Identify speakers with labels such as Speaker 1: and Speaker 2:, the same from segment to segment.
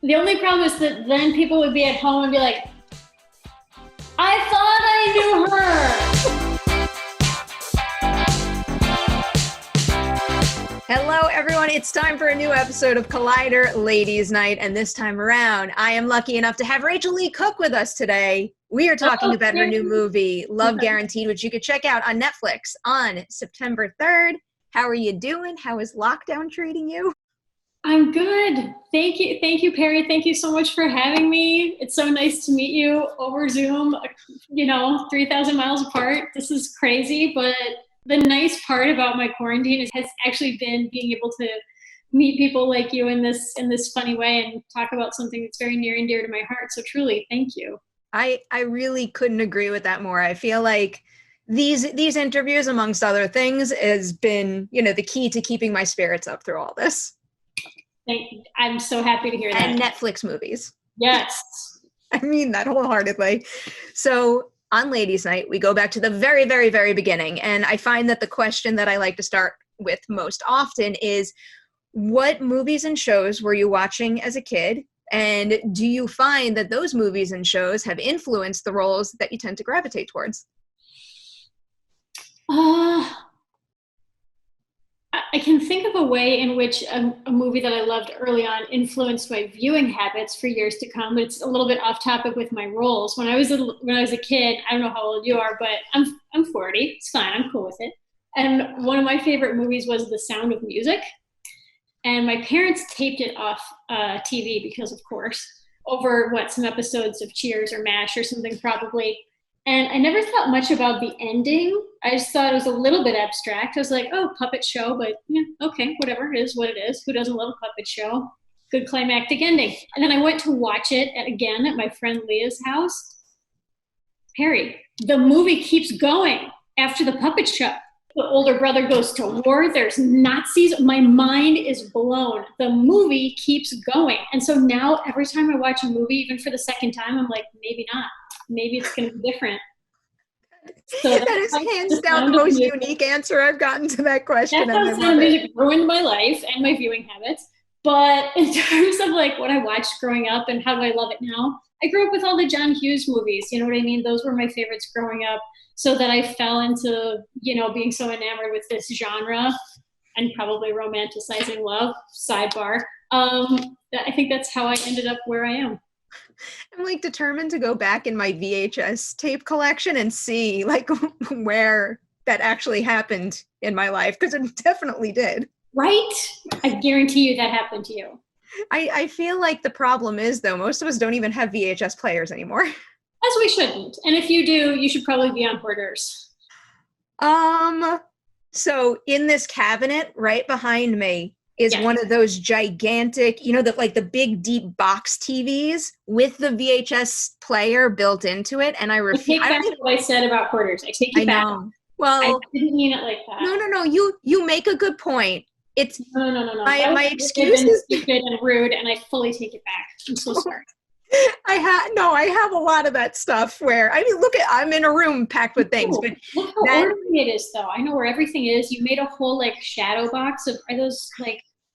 Speaker 1: The only problem is that then people would be at home and be like, I thought I knew her.
Speaker 2: Hello, everyone. It's time for a new episode of Collider Ladies Night. And this time around, I am lucky enough to have Rachael Leigh Cook with us today. We are talking about her new movie, Love Guaranteed, which you can check out on Netflix on September 3rd. How are you doing? How is lockdown treating you?
Speaker 1: I'm good. Thank you. Thank you, Perry. Thank you so much for having me. It's so nice to meet you over Zoom, 3,000 miles apart. This is crazy, but the nice part about my quarantine has actually been being able to meet people like you in this funny way and talk about something that's very near and dear to my heart. So truly, thank you.
Speaker 2: I really couldn't agree with that more. I feel like these interviews, amongst other things, has been, the key to keeping my spirits up through all this.
Speaker 1: I'm so happy to hear that.
Speaker 2: And Netflix movies.
Speaker 1: Yes.
Speaker 2: I mean that wholeheartedly. So on Ladies Night, we go back to the very, very, very beginning. And I find that the question that I like to start with most often is, what movies and shows were you watching as a kid? And do you find that those movies and shows have influenced the roles that you tend to gravitate towards?
Speaker 1: I can think of a way in which a movie that I loved early on influenced my viewing habits for years to come, but it's a little bit off topic with my roles. When I was a kid, I don't know how old you are, but I'm 40. It's fine. I'm cool with it. And one of my favorite movies was The Sound of Music. And my parents taped it off TV because, of course, over some episodes of Cheers or MASH or something probably. And I never thought much about the ending. I just thought it was a little bit abstract. I was like, oh, puppet show, but yeah, okay, whatever, it is what it is. Who doesn't love a puppet show? Good climactic ending. And then I went to watch it again at my friend Leah's house. Perry, the movie keeps going after the puppet show. The older brother goes to war. There's Nazis. My mind is blown. The movie keeps going. And so now every time I watch a movie, even for the second time, I'm like, maybe not. Maybe it's going to be different.
Speaker 2: So that is hands down the most unique answer I've gotten to that question.
Speaker 1: That's how Sound of Music ruined my life and my viewing habits. But in terms of what I watched growing up and how do I love it now, I grew up with all the John Hughes movies. You know what I mean? Those were my favorites growing up. So that I fell into, being so enamored with this genre and probably romanticizing love, sidebar. I think that's how I ended up where I am.
Speaker 2: I'm determined to go back in my VHS tape collection and see where that actually happened in my life, because it definitely did.
Speaker 1: Right? I guarantee you that happened to you.
Speaker 2: I feel like the problem is, though, most of us don't even have VHS players anymore.
Speaker 1: As we shouldn't. And if you do, you should probably be on hoarders.
Speaker 2: So in this cabinet right behind me is one of those gigantic, the big deep box TVs with the VHS player built into it. And I
Speaker 1: take back what I said about hoarders. I take it back.
Speaker 2: Know. Well,
Speaker 1: I didn't mean it like that.
Speaker 2: No. You make a good point. It's
Speaker 1: no.
Speaker 2: My excuse is
Speaker 1: stupid and rude, and I fully take it back. I'm so sorry.
Speaker 2: I have a lot of that stuff where, I'm in a room packed with things. But
Speaker 1: look how orderly it is, though. I know where everything is. You made a whole shadow box of, are those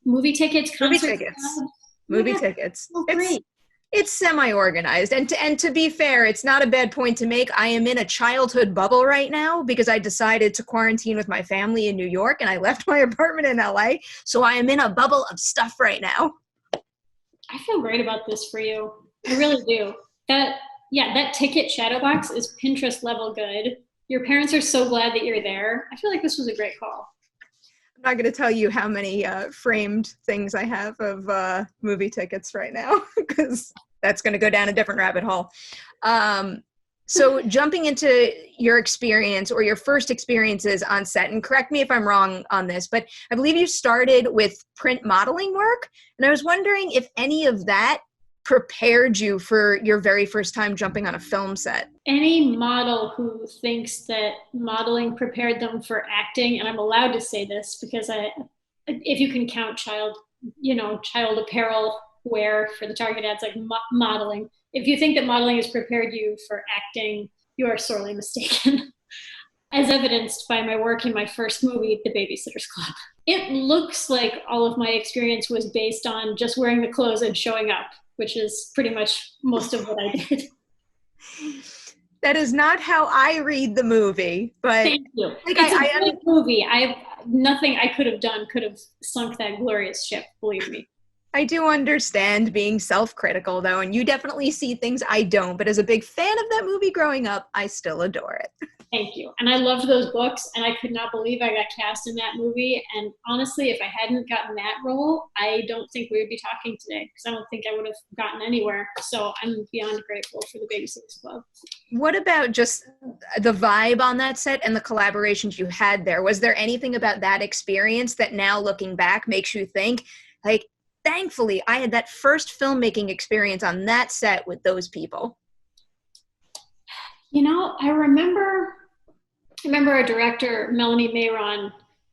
Speaker 1: movie tickets?
Speaker 2: Movie tickets.
Speaker 1: Oh, great.
Speaker 2: It's semi-organized. And to be fair, it's not a bad point to make. I am in a childhood bubble right now because I decided to quarantine with my family in New York and I left my apartment in LA. So I am in a bubble of stuff right now.
Speaker 1: I feel great about this for you. I really do. That ticket shadow box is Pinterest level good. Your parents are so glad that you're there. I feel like this was a great call.
Speaker 2: I'm not going to tell you how many framed things I have of movie tickets right now, because that's going to go down a different rabbit hole. So jumping into your experience or your first experiences on set, and correct me if I'm wrong on this, but I believe you started with print modeling work. And I was wondering if any of that prepared you for your very first time jumping on a film set.
Speaker 1: Any model who thinks that modeling prepared them for acting, and I'm allowed to say this because if you can count child apparel wear for the Target ads, modeling. If you think that modeling has prepared you for acting, you are sorely mistaken. As evidenced by my work in my first movie, The Babysitter's Club. It looks like all of my experience was based on just wearing the clothes and showing up. which is pretty much most of what I did.
Speaker 2: That is not how I read the movie, but
Speaker 1: Thank you.
Speaker 2: like
Speaker 1: It's a great movie. Nothing I could have done could have sunk that glorious ship, believe me.
Speaker 2: I do understand being self-critical though, and you definitely see things I don't, but as a big fan of that movie growing up, I still adore it.
Speaker 1: Thank you. And I loved those books, and I could not believe I got cast in that movie. And honestly, if I hadn't gotten that role, I don't think we would be talking today, because I don't think I would have gotten anywhere. So I'm beyond grateful for the Babysitters Club.
Speaker 2: What about just the vibe on that set and the collaborations you had there? Was there anything about that experience that now looking back makes you think, like, thankfully I had that first filmmaking experience on that set with those people?
Speaker 1: You know, I remember our director, Melanie Mayron,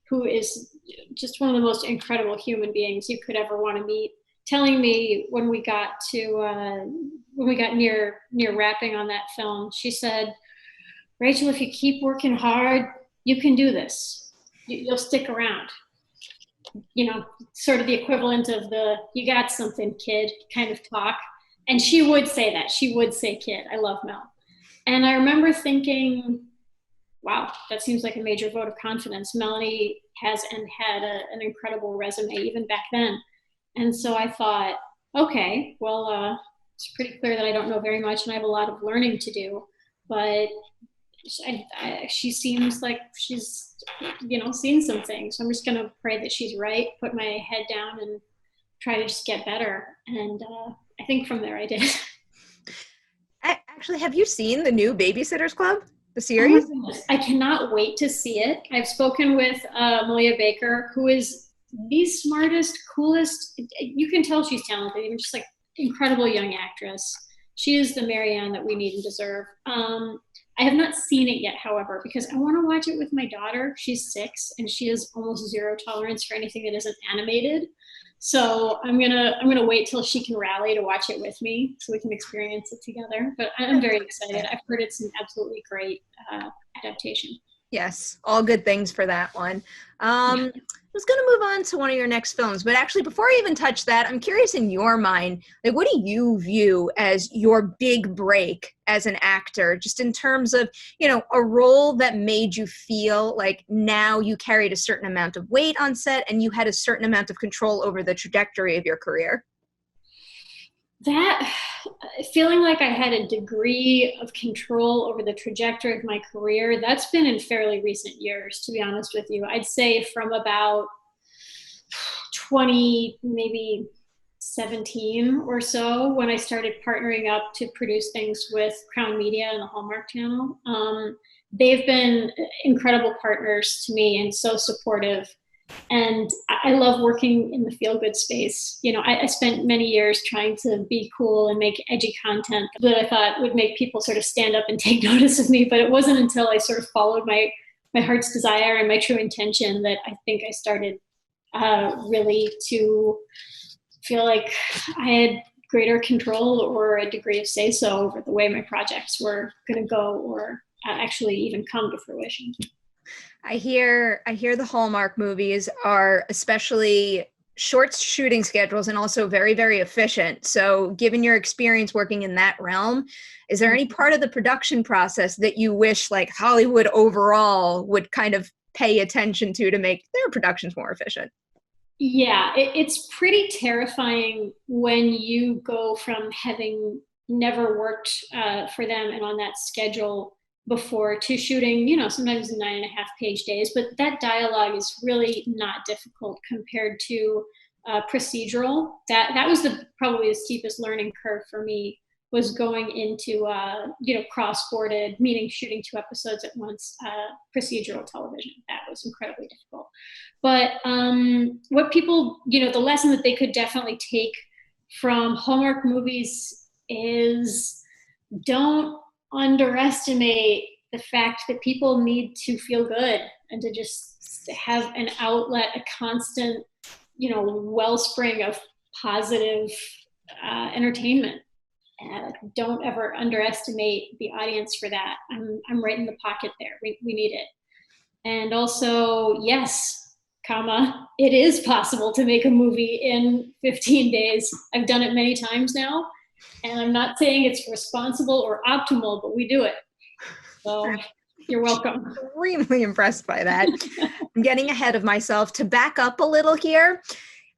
Speaker 1: who is just one of the most incredible human beings you could ever want to meet, telling me when we got near wrapping on that film, she said, "Rachel, if you keep working hard, you can do this. You'll stick around." You know, sort of the equivalent of the "you got something, kid" kind of talk. And she would say that. She would say kid. I love Mel. And I remember thinking, wow, that seems like a major vote of confidence. Melanie has and had an incredible resume even back then. And so I thought, okay, well, it's pretty clear that I don't know very much and I have a lot of learning to do. But she seems like she's, seen some things. So I'm just going to pray that she's right, put my head down and try to just get better. And I think from there I did.
Speaker 2: Actually, have you seen the new Babysitters Club, the series?
Speaker 1: Oh, I cannot wait to see it. I've spoken with Malia Baker, who is the smartest, coolest. You can tell she's talented, even just like incredible young actress. She is the Marianne that we need and deserve. I have not seen it yet, however, because I want to watch it with my daughter. She's 6 and she has almost zero tolerance for anything that isn't animated. So I'm gonna wait till she can rally to watch it with me so we can experience it together. But I'm very excited. I've heard it's an absolutely great adaptation.
Speaker 2: Yes, all good things for that one. I was going to move on to one of your next films, but actually before I even touch that, I'm curious in your mind, like what do you view as your big break as an actor, just in terms of, a role that made you feel like now you carried a certain amount of weight on set and you had a certain amount of control over the trajectory of your career?
Speaker 1: That feeling like I had a degree of control over the trajectory of my career, that's been in fairly recent years, to be honest with you. I'd say from about 20, maybe 17 or so, when I started partnering up to produce things with Crown Media and the Hallmark Channel. They've been incredible partners to me and so supportive. And I love working in the feel-good space. I spent many years trying to be cool and make edgy content that I thought would make people sort of stand up and take notice of me. But it wasn't until I sort of followed my heart's desire and my true intention that I think I started really to feel like I had greater control or a degree of say-so over the way my projects were going to go or actually even come to fruition.
Speaker 2: I hear the Hallmark movies are especially short shooting schedules and also very, very efficient. So given your experience working in that realm, is there any part of the production process that you wish like Hollywood overall would kind of pay attention to make their productions more efficient?
Speaker 1: Yeah, it's pretty terrifying when you go from having never worked for them and on that schedule before to shooting, sometimes 9.5-page days, but that dialogue is really not difficult compared to procedural. That was probably the steepest learning curve for me, was going into cross-boarded, meaning shooting 2 episodes at once, procedural television. That was incredibly difficult. But what people, the lesson that they could definitely take from Hallmark movies is don't underestimate the fact that people need to feel good and to just have an outlet, a constant, wellspring of positive entertainment. Don't ever underestimate the audience for that. I'm right in the pocket there. We need it. And also, yes, comma, it is possible to make a movie in 15 days. I've done it many times now, and I'm not saying it's responsible or optimal, but we do it. So you're welcome.
Speaker 2: Extremely impressed by that. I'm getting ahead of myself. To back up a little here,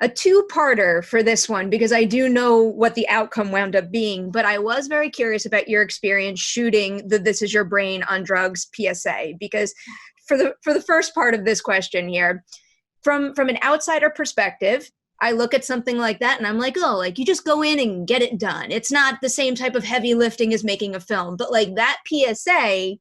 Speaker 2: a two-parter for this one, because I do know what the outcome wound up being, but I was very curious about your experience shooting the This Is Your Brain on Drugs PSA, because for the first part of this question here, from an outsider perspective, I look at something like that and I'm like, oh, like you just go in and get it done. It's not the same type of heavy lifting as making a film, but like that PSA,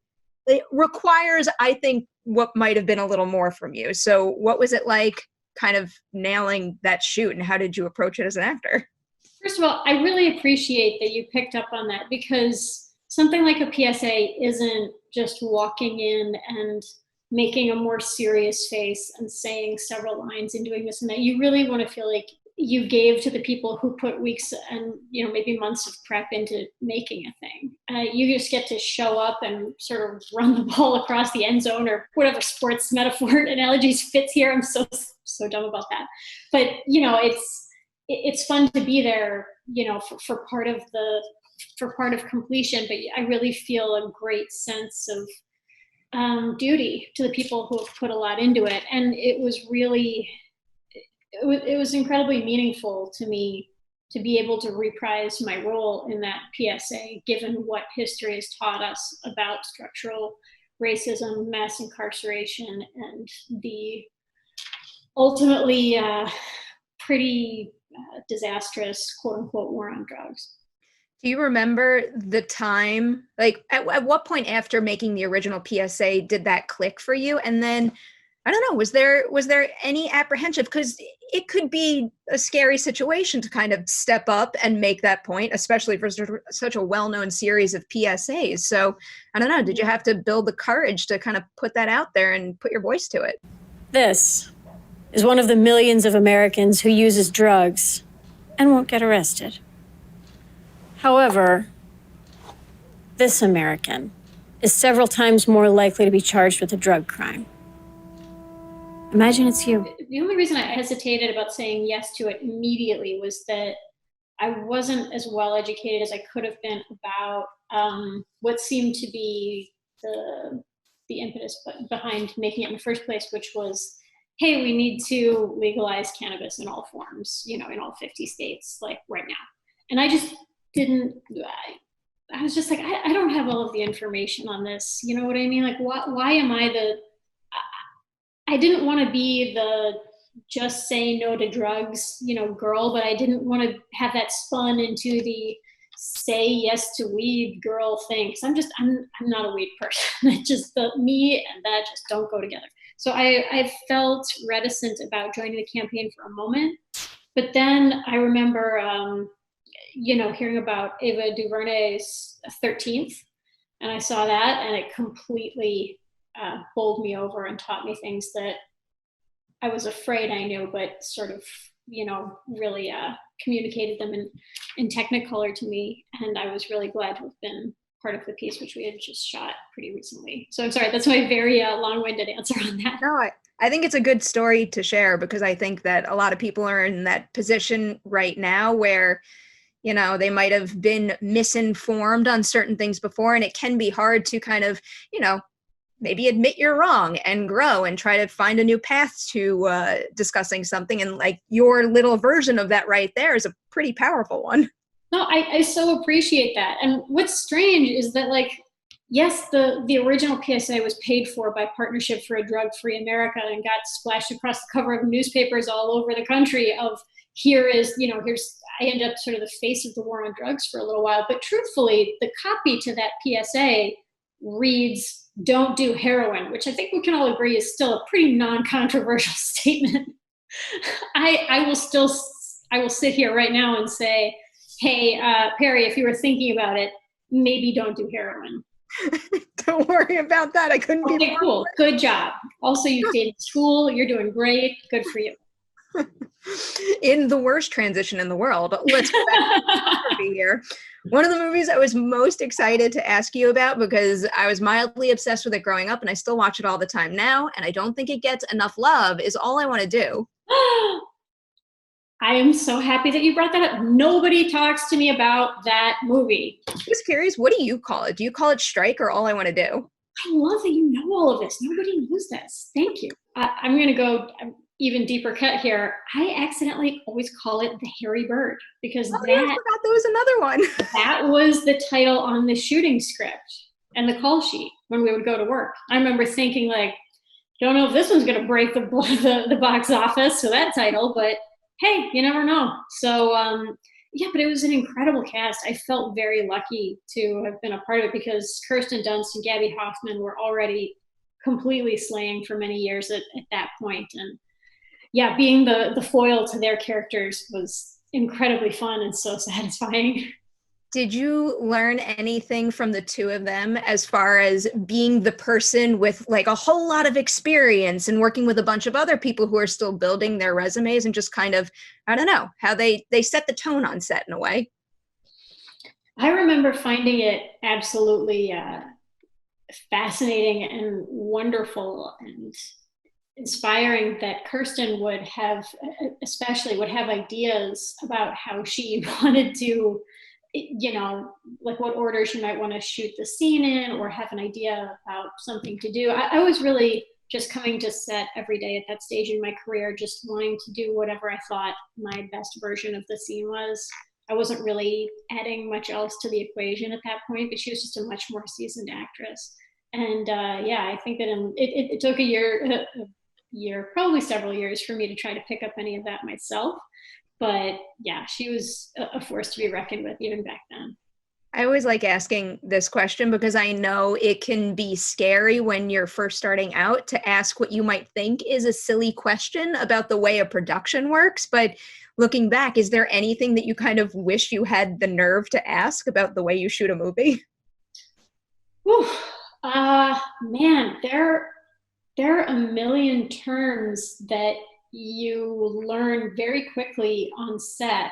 Speaker 2: it requires, I think, what might have been a little more from you. So what was it like kind of nailing that shoot, and how did you approach it as an actor?
Speaker 1: First of all, I really appreciate that you picked up on that, because something like a PSA isn't just walking in and making a more serious face and saying several lines and doing this and that. You really want to feel like you gave to the people who put weeks and maybe months of prep into making a thing. You just get to show up and sort of run the ball across the end zone, or whatever sports metaphor analogies fits here. I'm so dumb about that, but it's fun to be there, for part of completion. But I really feel a great sense of duty to the people who have put a lot into it. And it was really, it was incredibly meaningful to me to be able to reprise my role in that PSA, given what history has taught us about structural racism, mass incarceration, and the ultimately pretty disastrous, quote unquote, war on drugs.
Speaker 2: Do you remember the time, like at what point after making the original PSA did that click for you? And then, I don't know, was there any apprehension? Because it could be a scary situation to kind of step up and make that point, especially for such a well-known series of PSAs. So I don't know, did you have to build the courage to kind of put that out there and put your voice to it?
Speaker 3: This is one of the millions of Americans who uses drugs and won't get arrested. However, this American is several times more likely to be charged with a drug crime. Imagine it's you.
Speaker 1: The only reason I hesitated about saying yes to it immediately was that I wasn't as well educated as I could have been about what seemed to be the impetus behind making it in the first place, which was, hey, we need to legalize cannabis in all forms, in all 50 states, like right now. And I just didn't, I was just like, I don't have all of the information on this. You know what I mean? Like, why am I didn't want to be the just say no to drugs, girl, but I didn't want to have that spun into the say yes to weed girl thing. Cause I'm not a weed person. Me and that just don't go together. So I felt reticent about joining the campaign for a moment, but then I remember, hearing about Ava DuVernay's 13th, and I saw that, and it completely bowled me over and taught me things that I was afraid I knew, but sort of, really communicated them in Technicolor to me. And I was really glad to have been part of the piece, which we had just shot pretty recently. So I'm sorry, that's my very long-winded answer on that.
Speaker 2: No, I think it's a good story to share, because I think that a lot of people are in that position right now where, they might have been misinformed on certain things before, and it can be hard to kind of, maybe admit you're wrong and grow and try to find a new path to discussing something. And like your little version of that right there is a pretty powerful one.
Speaker 1: No, I so appreciate that. And what's strange is that, like, yes, the original PSA was paid for by Partnership for a Drug-Free America and got splashed across the cover of newspapers all over the country of here's, I ended up sort of the face of the war on drugs for a little while. But truthfully, the copy to that PSA reads, "Don't do heroin," which I think we can all agree is still a pretty non-controversial statement. I will sit here right now and say, hey, Perry, if you were thinking about it, maybe don't do heroin.
Speaker 2: Don't worry about that. I couldn't be
Speaker 1: more cool. Good job. Also, you stayed in school. You're doing great. Good for you.
Speaker 2: In the worst transition in the world, let's go back to photography here. One of the movies I was most excited to ask you about because I was mildly obsessed with it growing up and I still watch it all the time now, and I don't think it gets enough love, is All I Want to Do.
Speaker 1: I am so happy that you brought that up. Nobody talks to me about that movie.
Speaker 2: I was curious, what do you call it? Do you call it Strike or All I Want to Do?
Speaker 1: I love that you know all of this. Nobody knows this. Thank you. I'm going to go even deeper cut here. I accidentally always call it The Hairy Bird because
Speaker 2: I forgot there was another one.
Speaker 1: that was the title on the shooting script and the call sheet when we would go to work. I remember thinking like, don't know if this one's going to break the box office, so that title, but hey, you never know. So yeah, but it was an incredible cast. I felt very lucky to have been a part of it because Kirsten Dunst and Gabby Hoffman were already completely slaying for many years at that point. And yeah, being the foil to their characters was incredibly fun and so satisfying.
Speaker 2: Did you learn anything from the two of them as far as being the person with like a whole lot of experience and working with a bunch of other people who are still building their resumes and just kind of, I don't know, how they set the tone on set in a way?
Speaker 1: I remember finding it absolutely fascinating and wonderful and inspiring that Kirsten would have ideas about how she wanted to, you know, like what order she might want to shoot the scene in or have an idea about something to do. I was really just coming to set every day at that stage in my career, just wanting to do whatever I thought my best version of the scene was. I wasn't really adding much else to the equation at that point, but she was just a much more seasoned actress. And yeah, I think that it took a year, probably several years for me to try to pick up any of that myself. But yeah, she was a force to be reckoned with even back then.
Speaker 2: I always like asking this question because I know it can be scary when you're first starting out to ask what you might think is a silly question about the way a production works. But looking back, is there anything that you kind of wish you had the nerve to ask about the way you shoot a movie?
Speaker 1: Whew. Man, there are a million terms that you learn very quickly on set,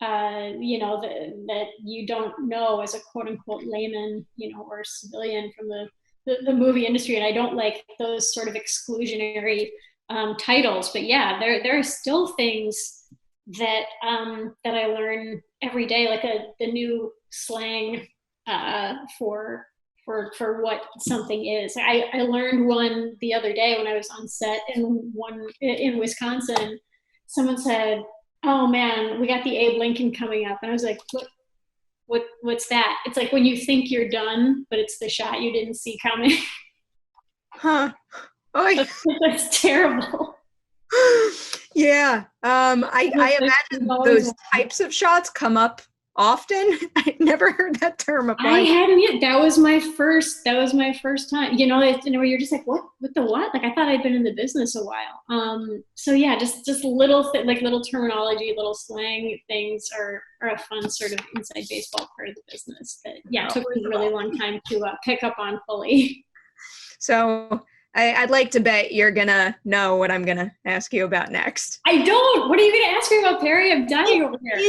Speaker 1: you know, that you don't know as a quote unquote layman, you know, or civilian from the movie industry. And I don't like those sort of exclusionary titles, but yeah, there are still things that I learn every day, like the new slang for what something is. I learned one the other day when I was on set in Wisconsin. Someone said, "Oh man, we got the Abe Lincoln coming up," and I was like, "What's that?" It's like when you think you're done, but it's the shot you didn't see coming.
Speaker 2: Huh. Oh,
Speaker 1: that's terrible.
Speaker 2: Yeah. I imagine those types of shots come up often. I never heard that term applied.
Speaker 1: I hadn't yet. That was my first time. You know, where you're just like, what the what? Like I thought I'd been in the business a while. So yeah, just little like little terminology, little slang things are a fun sort of inside baseball part of the business that took me a really long time to pick up on fully.
Speaker 2: So I'd like to bet you're gonna know what I'm gonna ask you about next.
Speaker 1: I don't. What are you gonna ask me about, Perry? I'm dying over here.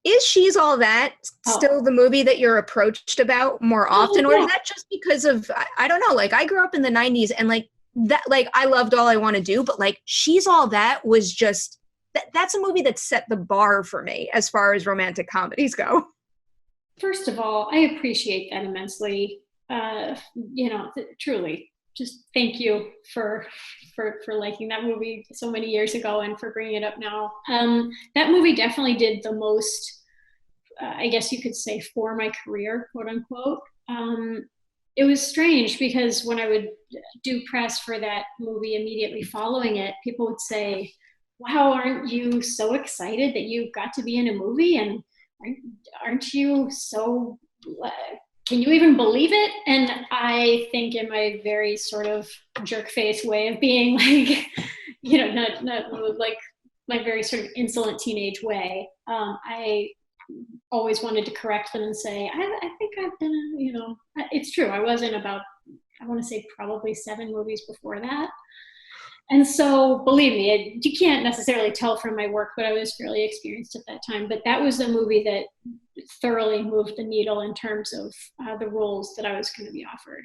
Speaker 2: Is She's All That still the movie that you're approached about more often? Or is that just because of, I don't know, like I grew up in the 90s and like that, like I loved All I Want to Do, but like She's All That was just, that's a movie that set the bar for me as far as romantic comedies go.
Speaker 1: First of all, I appreciate that immensely. You know, truly, just thank you for liking that movie so many years ago and for bringing it up now. That movie definitely did the most, I guess you could say, for my career, quote unquote. It was strange because when I would do press for that movie immediately following it, people would say, "Wow, aren't you so excited that you got to be in a movie? And aren't you so can you even believe it?" And I think in my very sort of jerk face way of being like, you know, not like my very sort of insolent teenage way, I always wanted to correct them and say, I think I've been, you know, it's true. I was in about, I want to say probably 7 movies before that. And so, believe me, you can't necessarily tell from my work, but I was fairly experienced at that time. But that was the movie that thoroughly moved the needle in terms of the roles that I was going to be offered.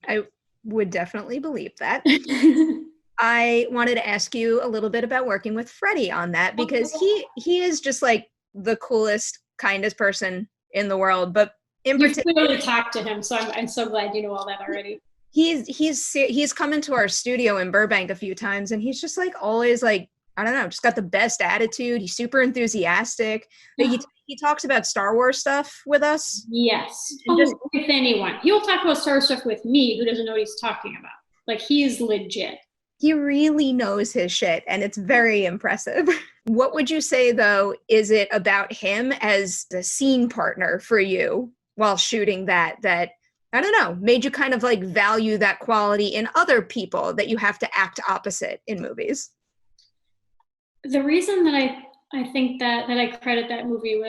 Speaker 2: I would definitely believe that. I wanted to ask you a little bit about working with Freddie on that, because he is just like the coolest, kindest person in the world. But in particular,
Speaker 1: you've clearly talked to him, so I'm so glad you know all that already.
Speaker 2: He's come into our studio in Burbank a few times, and he's just like always like, I don't know, just got the best attitude. He's super enthusiastic. He talks about Star Wars stuff with us.
Speaker 1: Yes, with anyone. He will talk about Star Wars stuff with me, who doesn't know what he's talking about. Like, he is legit.
Speaker 2: He really knows his shit, and it's very impressive. What would you say, though, is it about him as the scene partner for you while shooting that, I don't know, made you kind of like value that quality in other people that you have to act opposite in movies?
Speaker 1: The reason that I think that I credit that movie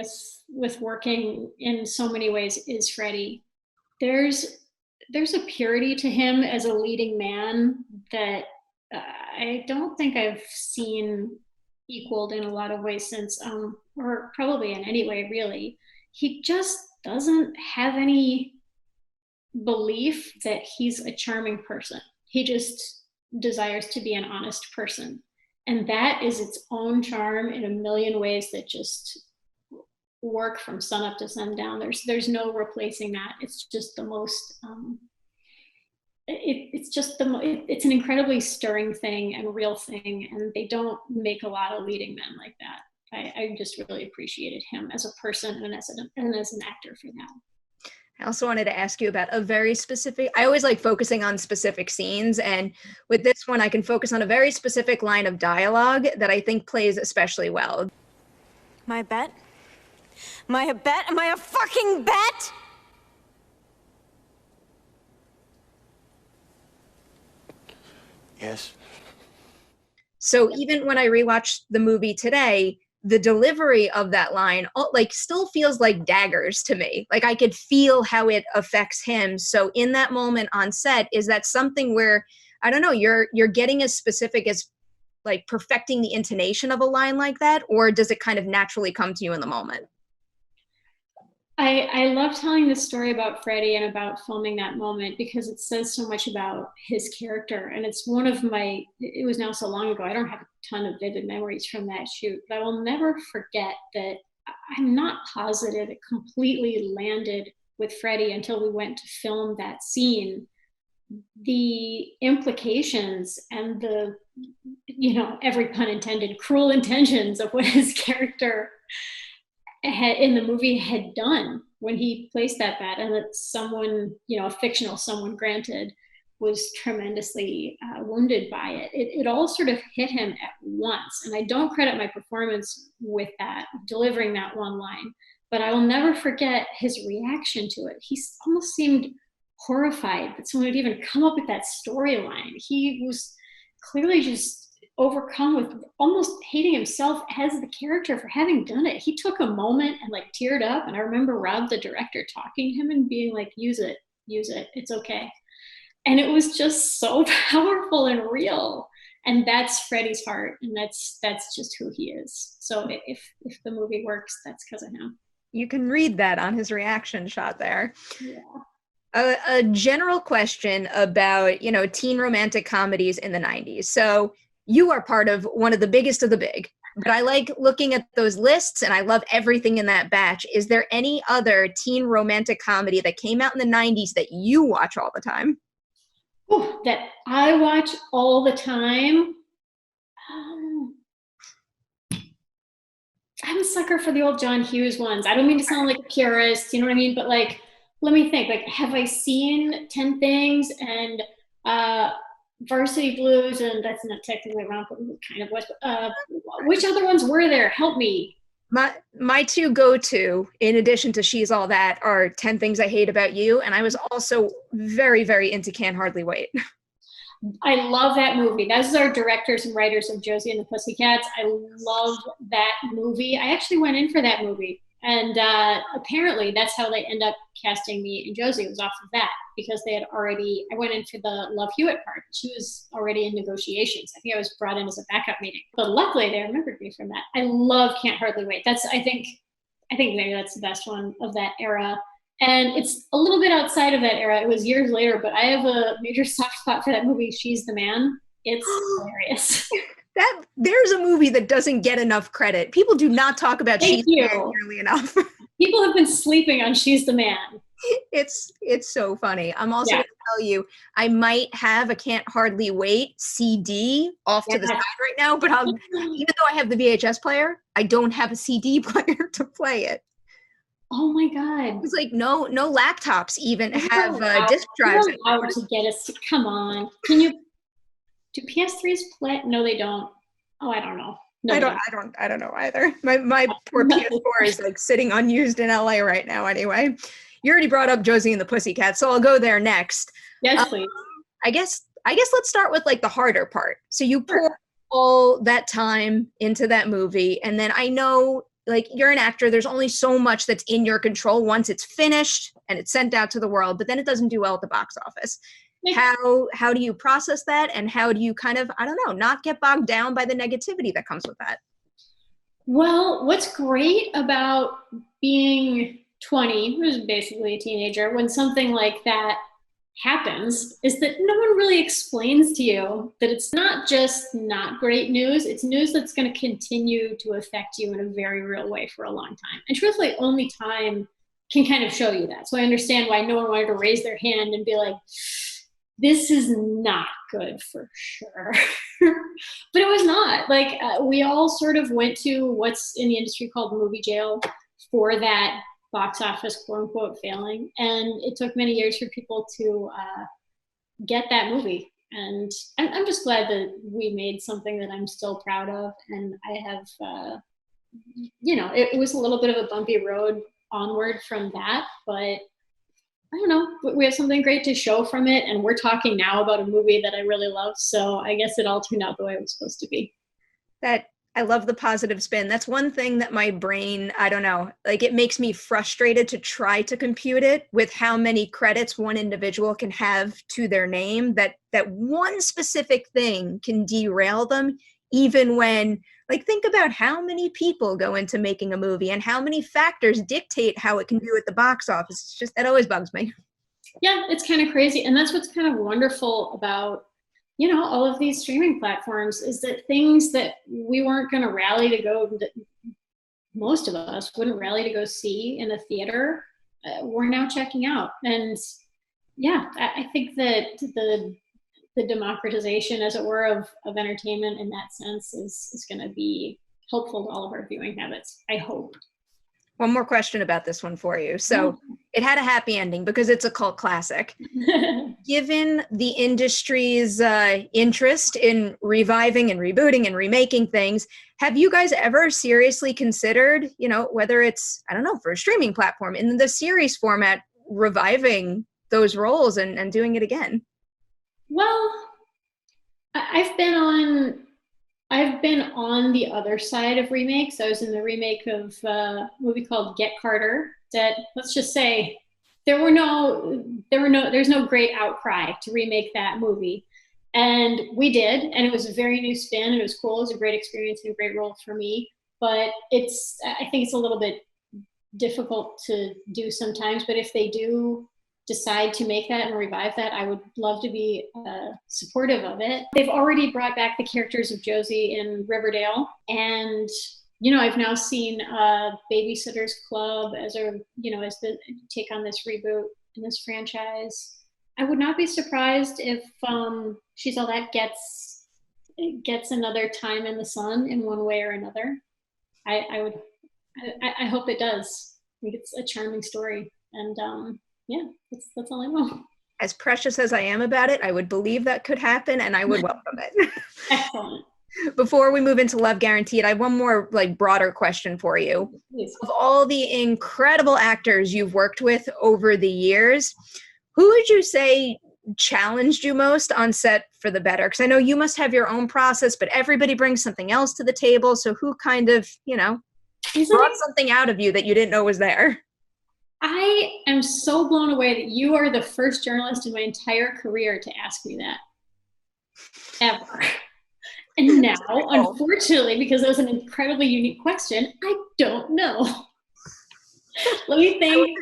Speaker 1: with working in so many ways is Freddie. There's a purity to him as a leading man that I don't think I've seen equaled in a lot of ways since, or probably in any way, really. He just doesn't have any belief that he's a charming person. He just desires to be an honest person. And that is its own charm in a million ways that just work from sun up to sundown. There's no replacing that. It's just the most, it's an incredibly stirring thing and real thing. And they don't make a lot of leading men like that. I just really appreciated him as a person and as an actor for that.
Speaker 2: I also wanted to ask you about a very specific, I always like focusing on specific scenes. And with this one, I can focus on a very specific line of dialogue that I think plays especially well.
Speaker 4: My bet? Am I a bet? Am I a fucking bet?
Speaker 5: Yes.
Speaker 2: So even when I rewatched the movie today, the delivery of that line like still feels like daggers to me. Like I could feel how it affects him. So in that moment on set, is that something where, I don't know, you're getting as specific as like perfecting the intonation of a line like that, or does it kind of naturally come to you in the moment?
Speaker 1: I love telling this story about Freddie and about filming that moment because it says so much about his character. And it's one of my, it was now so long ago, I don't have a ton of vivid memories from that shoot, but I will never forget that I'm not positive it completely landed with Freddie until we went to film that scene. The implications and the, every pun intended, cruel intentions of what his character in the movie had done when he placed that bet, and that someone, a fictional someone, granted, was tremendously wounded by it. It all sort of hit him at once, and I don't credit my performance with that, delivering that one line, but I will never forget his reaction to it. He almost seemed horrified that someone would even come up with that storyline. He was clearly just overcome with almost hating himself as the character for having done it. He took a moment and like teared up, and I remember Rob, the director, talking to him and being like, use it, it's okay. And it was just so powerful and real. And that's Freddie's heart, and that's just who he is. So if the movie works, that's because of him.
Speaker 2: You can read that on his reaction shot there.
Speaker 1: Yeah.
Speaker 2: A general question about, teen romantic comedies in the 90s. So you are part of one of the biggest of the big, but I like looking at those lists and I love everything in that batch. Is there any other teen romantic comedy that came out in the 90s that you watch all the time?
Speaker 1: Ooh, that I watch all the time? I'm a sucker for the old John Hughes ones. I don't mean to sound like a purist, you know what I mean? But like, let me think, like, have I seen 10 Things and Varsity Blues, and that's not technically wrong, but it kind of was. Which other ones were there? Help me.
Speaker 2: My two go-to, in addition to She's All That, are 10 Things I Hate About You, and I was also very, very into Can't Hardly Wait.
Speaker 1: I love that movie. Those are directors and writers of Josie and the Pussycats. I love that movie. I actually went in for that movie And apparently that's how they end up casting me and Josie. It was off of that because they had already, I went in for the Love Hewitt part. She was already in negotiations. I think I was brought in as a backup meeting. But luckily they remembered me from that. I love Can't Hardly Wait. I think maybe that's the best one of that era. And it's a little bit outside of that era. It was years later, but I have a major soft spot for that movie, She's the Man. It's hilarious.
Speaker 2: There's a movie that doesn't get enough credit. People do not talk about She's the Man nearly enough.
Speaker 1: People have been sleeping on She's the Man.
Speaker 2: It's so funny. I'm also going to tell you, I might have a Can't Hardly Wait CD off to the side right now, but even though I have the VHS player, I don't have a CD player to play it.
Speaker 1: Oh my God.
Speaker 2: It's like no laptops even have disk drives.
Speaker 1: You're allowed to get us. Come on. Can you? Do PS3s play? No, they don't. Oh, I don't know. No,
Speaker 2: I don't know either. My poor PS4 is like sitting unused in LA right now. Anyway, you already brought up Josie and the Pussycats, so I'll go there next.
Speaker 1: Yes, please.
Speaker 2: I guess let's start with like the harder part. So you pour all that time into that movie, and then I know like you're an actor. There's only so much that's in your control once it's finished and it's sent out to the world. But then it doesn't do well at the box office. How do you process that, and how do you kind of, I don't know, not get bogged down by the negativity that comes with that?
Speaker 1: Well, what's great about being 20, who's basically a teenager, when something like that happens, is that no one really explains to you that it's not just not great news, it's news that's going to continue to affect you in a very real way for a long time. And truthfully, only time can kind of show you that. So I understand why no one wanted to raise their hand and be like, this is not good for sure. But it was not. Like, we all sort of went to what's in the industry called movie jail for that box office, quote unquote, failing. And it took many years for people to get that movie. And I'm just glad that we made something that I'm still proud of. And I have, it was a little bit of a bumpy road onward from that, but I don't know, we have something great to show from it, and we're talking now about a movie that I really love, so I guess it all turned out the way it was supposed to be.
Speaker 2: That I love the positive spin. That's one thing that my brain, I don't know, like it makes me frustrated to try to compute it with how many credits one individual can have to their name, that one specific thing can derail them, even when, like, think about how many people go into making a movie and how many factors dictate how it can do at the box office. It's just, that always bugs me.
Speaker 1: Yeah, it's kind of crazy. And that's what's kind of wonderful about, all of these streaming platforms, is that things that we weren't going to rally to go, that most of us wouldn't rally to go see in a theater, we're now checking out. And yeah, I think that the democratization, as it were, of entertainment in that sense is going to be helpful to all of our viewing habits, I hope.
Speaker 2: One more question about this one for you. So it had a happy ending because it's a cult classic. Given the industry's interest in reviving and rebooting and remaking things, have you guys ever seriously considered, whether it's, I don't know, for a streaming platform in the series format, reviving those roles and doing it again?
Speaker 1: Well, I've been on the other side of remakes. I was in the remake of a movie called Get Carter that, let's just say, there's no great outcry to remake that movie. And we did, and it was a very new spin, and it was cool. It was a great experience and a great role for me. But I think it's a little bit difficult to do sometimes, but if they do decide to make that and revive that, I would love to be supportive of it. They've already brought back the characters of Josie in Riverdale, and I've now seen Babysitter's Club as the take on this reboot in this franchise. I would not be surprised if She's All That gets another time in the sun in one way or another. I hope it does. I think it's a charming story, and yeah, that's all I know.
Speaker 2: As precious as I am about it, I would believe that could happen, and I would welcome it.
Speaker 1: Excellent.
Speaker 2: Before we move into Love Guaranteed, I have one more broader question for you.
Speaker 1: Please.
Speaker 2: Of all the incredible actors you've worked with over the years, who would you say challenged you most on set for the better? Because I know you must have your own process, but everybody brings something else to the table. So who kind of, brought something out of you that you didn't know was there.
Speaker 1: I am so blown away that you are the first journalist in my entire career to ask me that. Ever. And now, unfortunately, because it was an incredibly unique question, I don't know. Let me think.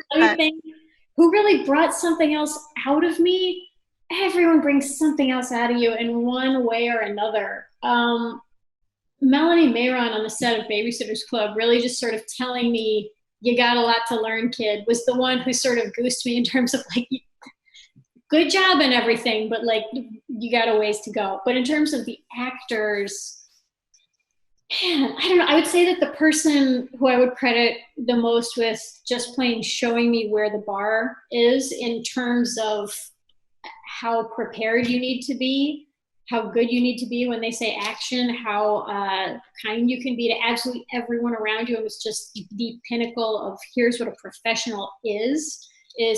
Speaker 1: Who really brought something else out of me? Everyone brings something else out of you in one way or another. Melanie Mayron on the set of Babysitter's Club really just sort of telling me, you got a lot to learn, kid, was the one who sort of goosed me in terms of like, good job and everything, but like, you got a ways to go. But in terms of the actors, man, I don't know. I would say that the person who I would credit the most with just plain showing me where the bar is in terms of how prepared you need to be, how good you need to be when they say action, how kind you can be to absolutely everyone around you. It was just the pinnacle of here's what a professional is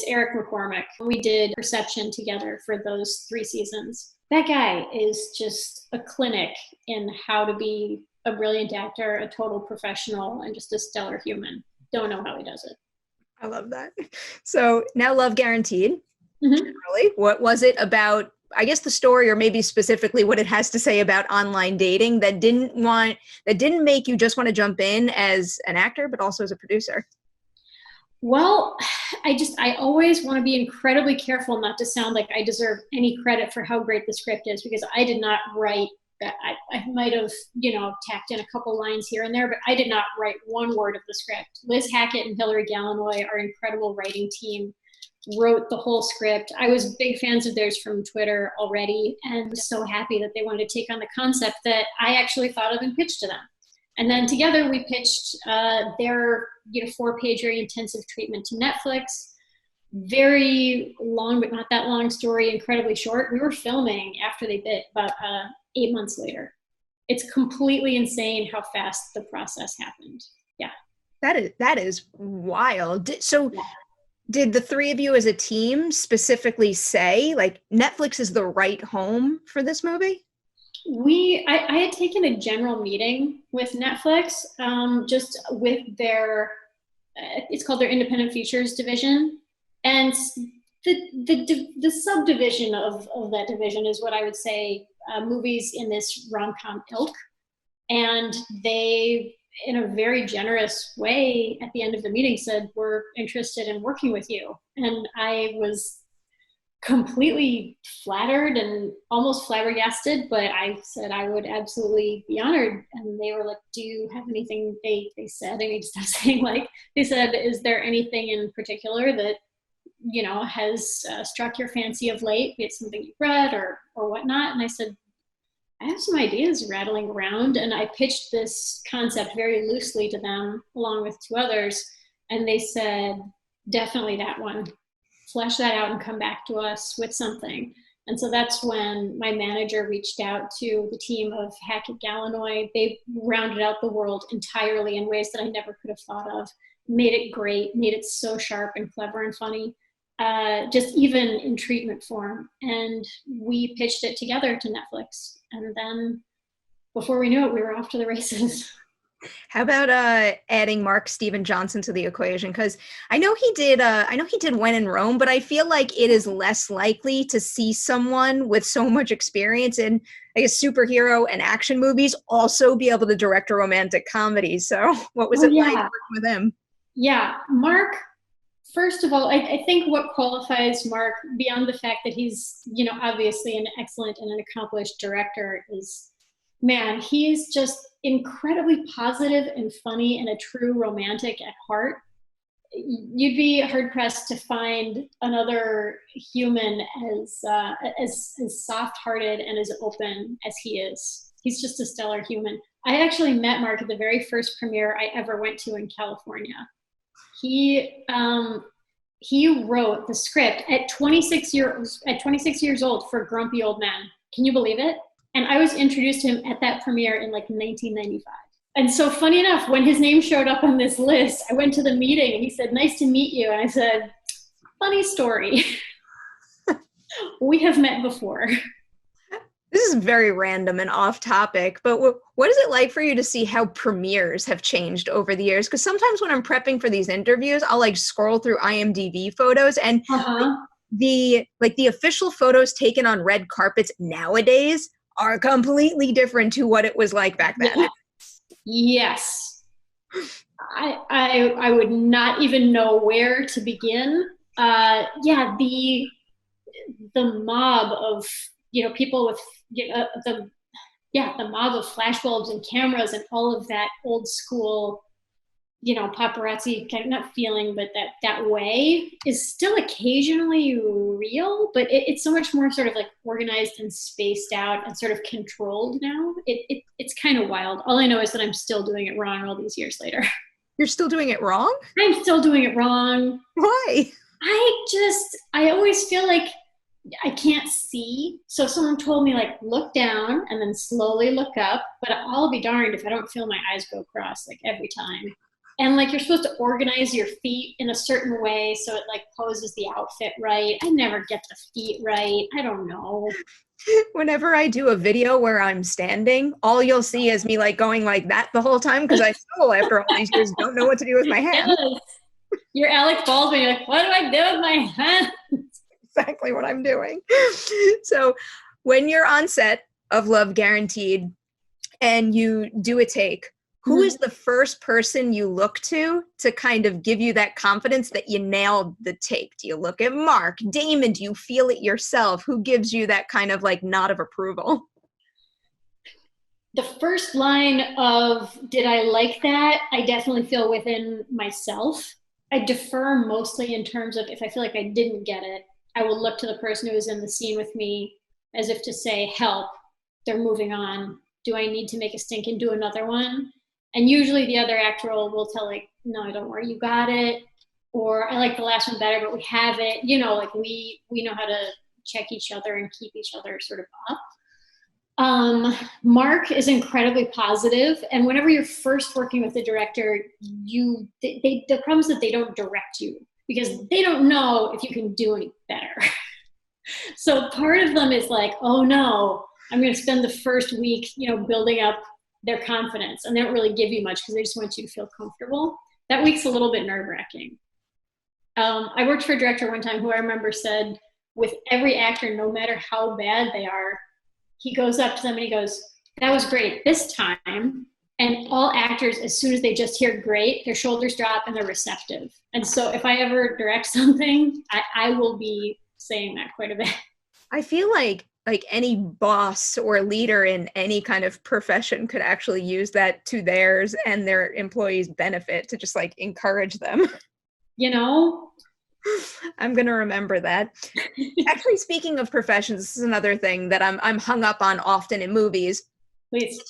Speaker 1: Eric McCormick. We did Perception together for those 3 seasons. That guy is just a clinic in how to be a brilliant actor, a total professional, and just a stellar human. Don't know how he does it.
Speaker 2: I love that. So now Love Guaranteed.
Speaker 1: Mm-hmm.
Speaker 2: Generally, what was it about, I guess, the story, or maybe specifically what it has to say about online dating that didn't make you just want to jump in as an actor, but also as a producer?
Speaker 1: Well, I always want to be incredibly careful not to sound like I deserve any credit for how great the script is, because I did not write that. I might have, tacked in a couple lines here and there, but I did not write one word of the script. Liz Hackett and Hillary Gallinoy, our incredible writing team, wrote the whole script. I was big fans of theirs from Twitter already, and so happy that they wanted to take on the concept that I actually thought of and pitched to them. And then together we pitched their 4-page, very intensive treatment to Netflix. Very long, but not that long story, incredibly short. We were filming after they bit about 8 months later. It's completely insane how fast the process happened. Yeah.
Speaker 2: That is wild. So did the 3 of you as a team specifically say, like, Netflix is the right home for this movie?
Speaker 1: I had taken a general meeting with Netflix, just with their, it's called their independent features division. And the subdivision of that division is what I would say movies in this rom-com ilk. And they, in a very generous way, at the end of the meeting said, we're interested in working with you. And I was completely flattered and almost flabbergasted, but I said I would absolutely be honored. And they were like, do you have anything? They said, I need to stop saying like, they said, is there anything in particular that, has struck your fancy of late, be it something you've read or whatnot? And I said, I have some ideas rattling around, and I pitched this concept very loosely to them along with 2 others. And they said, definitely that one. Flesh that out and come back to us with something. And so that's when my manager reached out to the team of Hackett Gallinoy. They rounded out the world entirely in ways that I never could have thought of, made it great, made it so sharp and clever and funny, just even in treatment form. And we pitched it together to Netflix. And then before we knew it, we were off to the races.
Speaker 2: How about adding Mark Steven Johnson to the equation? Because I know he did When in Rome, but I feel like it is less likely to see someone with so much experience in, I guess, superhero and action movies also be able to direct a romantic comedy. So what was it like working with him?
Speaker 1: Yeah, Mark, first of all, I think what qualifies Mark, beyond the fact that he's, obviously an excellent and an accomplished director, is, man, he's just incredibly positive and funny and a true romantic at heart. You'd be hard-pressed to find another human as soft-hearted and as open as he is. He's just a stellar human. I actually met Mark at the very first premiere I ever went to in California. He wrote the script at 26 years old for Grumpy Old Men. Can you believe it? And I was introduced to him at that premiere in like 1995. And so funny enough, when his name showed up on this list, I went to the meeting and he said, nice to meet you. And I said, funny story. We have met before.
Speaker 2: This is very random and off topic, but what is it like for you to see how premieres have changed over the years? Because sometimes when I'm prepping for these interviews, I'll like scroll through IMDb photos, and the official photos taken on red carpets nowadays are completely different to what it was like back then.
Speaker 1: Yes. I would not even know where to begin. Yeah, the mob of, people with, the mob of flashbulbs and cameras and all of that old school, paparazzi kind of not feeling, but that way is still occasionally real, but it's so much more sort of like organized and spaced out and sort of controlled now. It's kind of wild. All I know is that I'm still doing it wrong all these years later.
Speaker 2: You're still doing it wrong?
Speaker 1: I'm still doing it wrong.
Speaker 2: Why?
Speaker 1: I always feel like I can't see. So someone told me, like, look down and then slowly look up, but I'll be darned if I don't feel my eyes go across, like, every time. And, like, you're supposed to organize your feet in a certain way so it, like, poses the outfit right. I never get the feet right. I don't know.
Speaker 2: Whenever I do a video where I'm standing, all you'll see is me, like, going like that the whole time, because I still, after all these years, don't know what to do with my hands.
Speaker 1: Yes. You're Alec Baldwin. You're like, what do I do with my hands?
Speaker 2: Exactly what I'm doing. So when you're on set of Love Guaranteed and you do a take, who is the first person you look to kind of give you that confidence that you nailed the take? Do you look at Mark, Damon? Do you feel it yourself? Who gives you that kind of like nod of approval?
Speaker 1: The first line of, did I like that? I definitely feel within myself. I defer mostly in terms of if I feel like I didn't get it, I will look to the person who was in the scene with me as if to say, help, they're moving on. Do I need to make a stink and do another one? And usually the other actor will tell, like, no, don't worry, you got it. Or I like the last one better, but we have it. Like we know how to check each other and keep each other sort of up. Mark is incredibly positive, and whenever you're first working with the director, the problem is that they don't direct you because they don't know if you can do any better. So part of them is like, oh no, I'm going to spend the first week, building up their confidence, and they don't really give you much because they just want you to feel comfortable. That week's a little bit nerve-wracking. I worked for a director one time who I remember said, with every actor, no matter how bad they are, he goes up to them and he goes, that was great this time. And all actors, as soon as they just hear great, their shoulders drop and they're receptive. And so if I ever direct something, I will be saying that quite a bit.
Speaker 2: I feel like any boss or leader in any kind of profession could actually use that to theirs and their employees' benefit to just like encourage them. I'm going to remember that. Actually, speaking of professions, this is another thing that I'm hung up on often in movies.
Speaker 1: Please.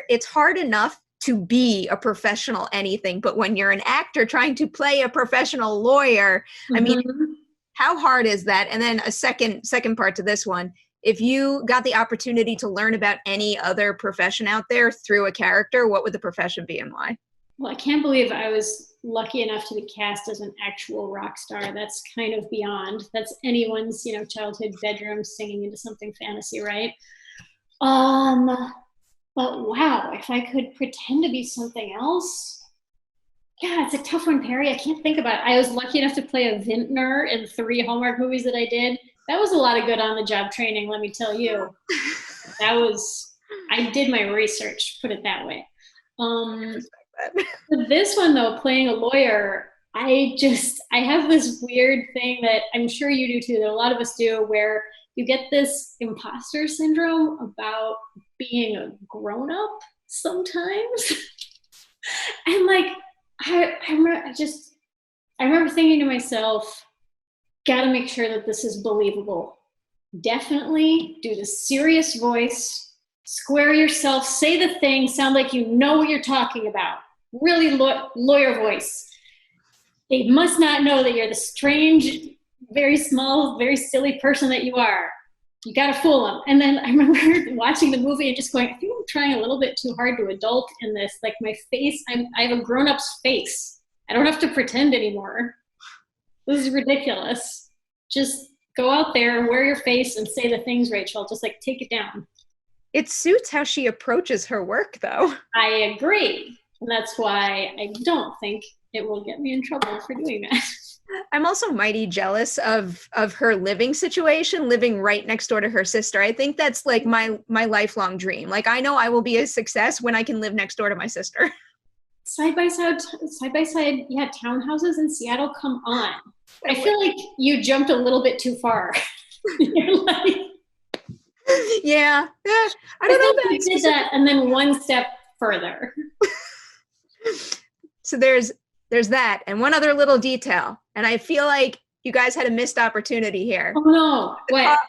Speaker 2: It's hard enough to be a professional anything, but when you're an actor trying to play a professional lawyer, I mean, how hard is that? And then a second part to this one, if you got the opportunity to learn about any other profession out there through a character, what would the profession be and why?
Speaker 1: Well, I can't believe I was lucky enough to be cast as an actual rock star. That's kind of beyond. That's anyone's, childhood bedroom singing into something fantasy, right? But wow, if I could pretend to be something else, yeah, it's a tough one, Perry. I can't think about it. I was lucky enough to play a vintner in 3 Hallmark movies that I did. That was a lot of good on-the-job training, let me tell you. I did my research, put it that way. For this one, though, playing a lawyer, I have this weird thing that I'm sure you do too, that a lot of us do, where you get this imposter syndrome about being a grown-up sometimes. And like, I remember thinking to myself, gotta make sure that this is believable. Definitely do the serious voice, square yourself, say the thing, sound like you know what you're talking about. Really lawyer voice. They must not know that you're the strange, very small, very silly person that you are. You gotta fool them. And then I remember watching the movie and just going, I think I'm trying a little bit too hard to adult in this. Like my face, I have a grown-up's face. I don't have to pretend anymore. This is ridiculous. Just go out there, wear your face, and say the things, Rachel. Just like take it down.
Speaker 2: It suits how she approaches her work, though.
Speaker 1: I agree. And that's why I don't think it will get me in trouble for doing that.
Speaker 2: I'm also mighty jealous of her living situation, living right next door to her sister. I think that's like my lifelong dream. Like, I know I will be a success when I can live next door to my sister.
Speaker 1: Side by side, yeah, townhouses in Seattle, come on. I feel like you jumped a little bit too far. You're like,
Speaker 2: yeah. I don't know
Speaker 1: that you did that and then one step further.
Speaker 2: So there's that, and one other little detail, and I feel like you guys had a missed opportunity here.
Speaker 1: Oh no, what?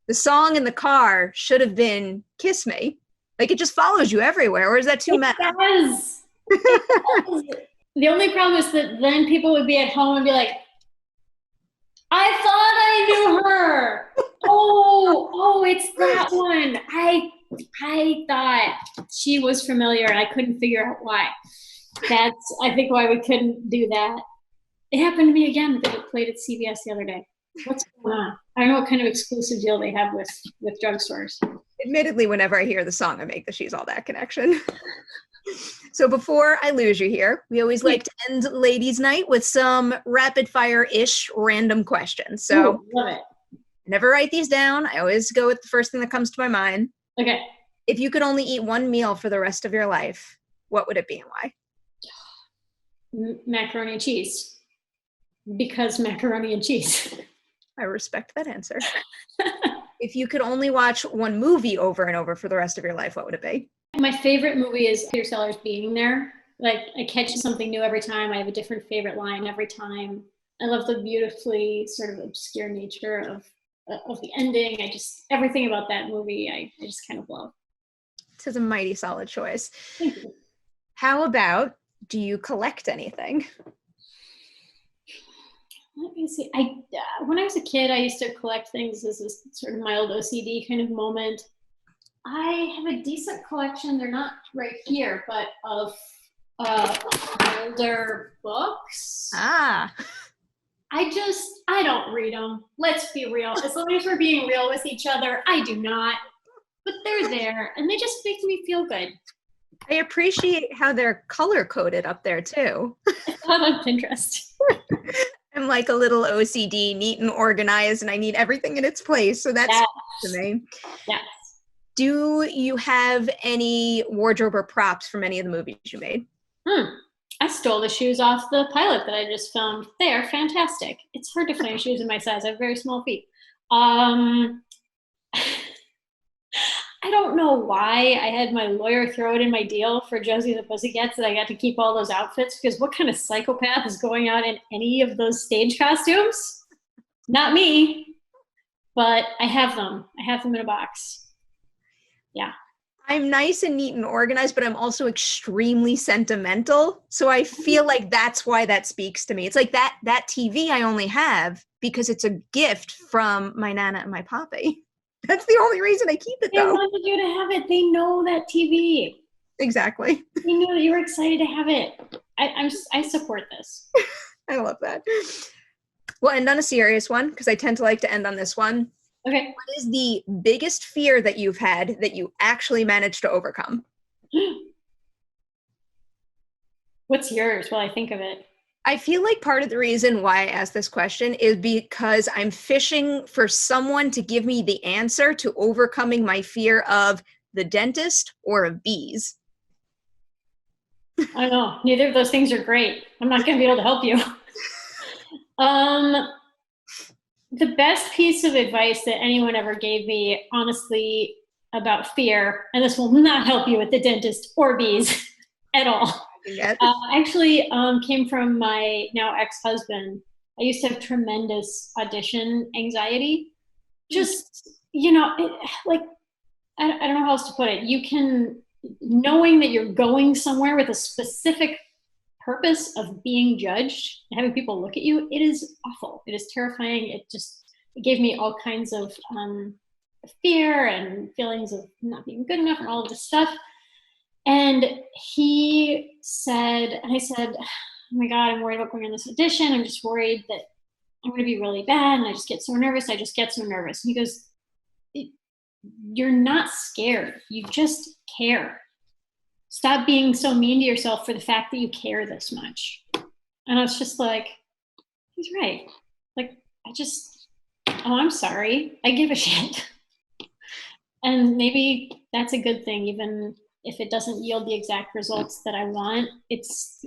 Speaker 2: The song in the car should have been "Kiss Me." Like, it just follows you everywhere, or is that too meta?
Speaker 1: It does. The only problem is that then people would be at home and be like, I thought I knew her. Oh, it's that one. I thought she was familiar and I couldn't figure out why. That's, I think, why we couldn't do that. It happened to me again that it played at CVS the other day. What's going on? I don't know what kind of exclusive deal they have with drugstores.
Speaker 2: Admittedly, whenever I hear the song, I make the She's All That connection. So before I lose you here, we always like to end ladies' night with some rapid fire-ish random questions. So
Speaker 1: ooh, love it.
Speaker 2: I never write these down. I always go with the first thing that comes to my mind.
Speaker 1: Okay.
Speaker 2: If you could only eat one meal for the rest of your life, what would it be and why?
Speaker 1: Macaroni and cheese. Because macaroni and cheese.
Speaker 2: I respect that answer. If you could only watch one movie over and over for the rest of your life, what would it be?
Speaker 1: My favorite movie is Peter Sellers Being There. Like, I catch something new every time. I have a different favorite line every time. I love the beautifully sort of obscure nature of the ending. Everything about that movie, I just kind of love.
Speaker 2: This is a mighty solid choice.
Speaker 1: Thank you.
Speaker 2: How about, do you collect anything?
Speaker 1: Let me see. When I was a kid, I used to collect things as a sort of mild OCD kind of moment. I have a decent collection. They're not right here, but of older books.
Speaker 2: Ah.
Speaker 1: I don't read them. Let's be real. As long as we're being real with each other, I do not. But they're there, and they just make me feel good.
Speaker 2: I appreciate how they're color-coded up there, too.
Speaker 1: I saw it on Pinterest.
Speaker 2: I'm like a little OCD, neat and organized, and I need everything in its place, so that's to me.
Speaker 1: Yes.
Speaker 2: Do you have any wardrobe or props from any of the movies you made?
Speaker 1: I stole the shoes off the pilot that I just filmed. They are fantastic. It's hard to find shoes in my size. I have very small feet. I don't know why I had my lawyer throw it in my deal for Josie and the Pussycats that I got to keep all those outfits, because what kind of psychopath is going out in any of those stage costumes? Not me, but I have them. I have them in a box. Yeah.
Speaker 2: I'm nice and neat and organized, but I'm also extremely sentimental. So I feel like that's why that speaks to me. It's like that TV I only have because it's a gift from my Nana and my Papi. That's the only reason I keep it, though.
Speaker 1: They wanted you to have it. They know that TV.
Speaker 2: Exactly.
Speaker 1: They knew that you were excited to have it. I support this.
Speaker 2: I love that. We'll end on a serious one because I tend to like to end on this one.
Speaker 1: Okay.
Speaker 2: What is the biggest fear that you've had that you actually managed to overcome?
Speaker 1: What's yours while I think of it?
Speaker 2: I feel like part of the reason why I asked this question is because I'm fishing for someone to give me the answer to overcoming my fear of the dentist or of bees.
Speaker 1: I know. Neither of those things are great. I'm not going to be able to help you. The best piece of advice that anyone ever gave me, honestly, about fear, and this will not help you with the dentist or bees at all, actually came from my now ex-husband. I used to have tremendous audition anxiety. Just, I don't know how else to put it. Knowing that you're going somewhere with a specific purpose of being judged and having people look at you, it is awful. It is terrifying. It gave me all kinds of fear and feelings of not being good enough and all of this stuff. And he said, and I said, oh my God, I'm worried about going on this audition. I'm just worried that I'm going to be really bad. And I just get so nervous. And he goes, you're not scared. You just care. Stop being so mean to yourself for the fact that you care this much. And I was just like, he's right. Like, I'm sorry. I give a shit. And maybe that's a good thing, even if it doesn't yield the exact results that I want. It's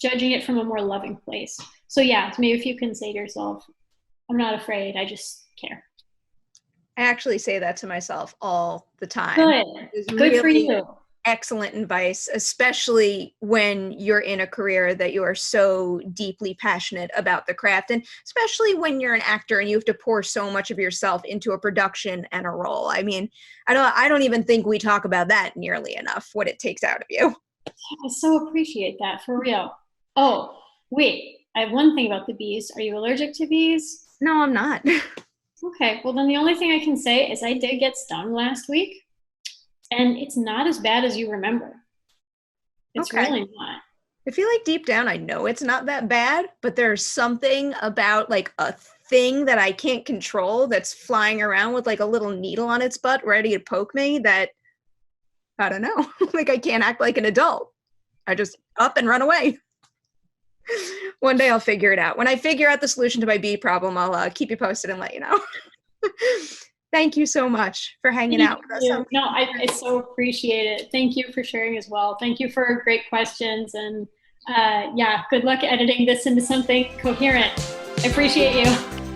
Speaker 1: judging it from a more loving place. So yeah, maybe if you can say to yourself, I'm not afraid, I just care.
Speaker 2: I actually say that to myself all the time.
Speaker 1: Good for you.
Speaker 2: Excellent advice, especially when you're in a career that you are so deeply passionate about the craft, and especially when you're an actor and you have to pour so much of yourself into a production and a role. I mean, I don't even think we talk about that nearly enough, what it takes out of you.
Speaker 1: I so appreciate that, for real. Oh, wait, I have one thing about the bees. Are you allergic to bees?
Speaker 2: No, I'm not.
Speaker 1: Okay, well then the only thing I can say is I did get stung last week. And it's not as bad as you remember. It's really not.
Speaker 2: I feel like deep down I know it's not that bad, but there's something about like a thing that I can't control that's flying around with like a little needle on its butt ready to poke me that, I don't know, like I can't act like an adult. I just up and run away. One day I'll figure it out. When I figure out the solution to my bee problem, I'll keep you posted and let you know. Thank you so much for hanging out with us.
Speaker 1: No, I so appreciate it. Thank you for sharing as well. Thank you for great questions. And yeah, good luck editing this into something coherent. I appreciate you.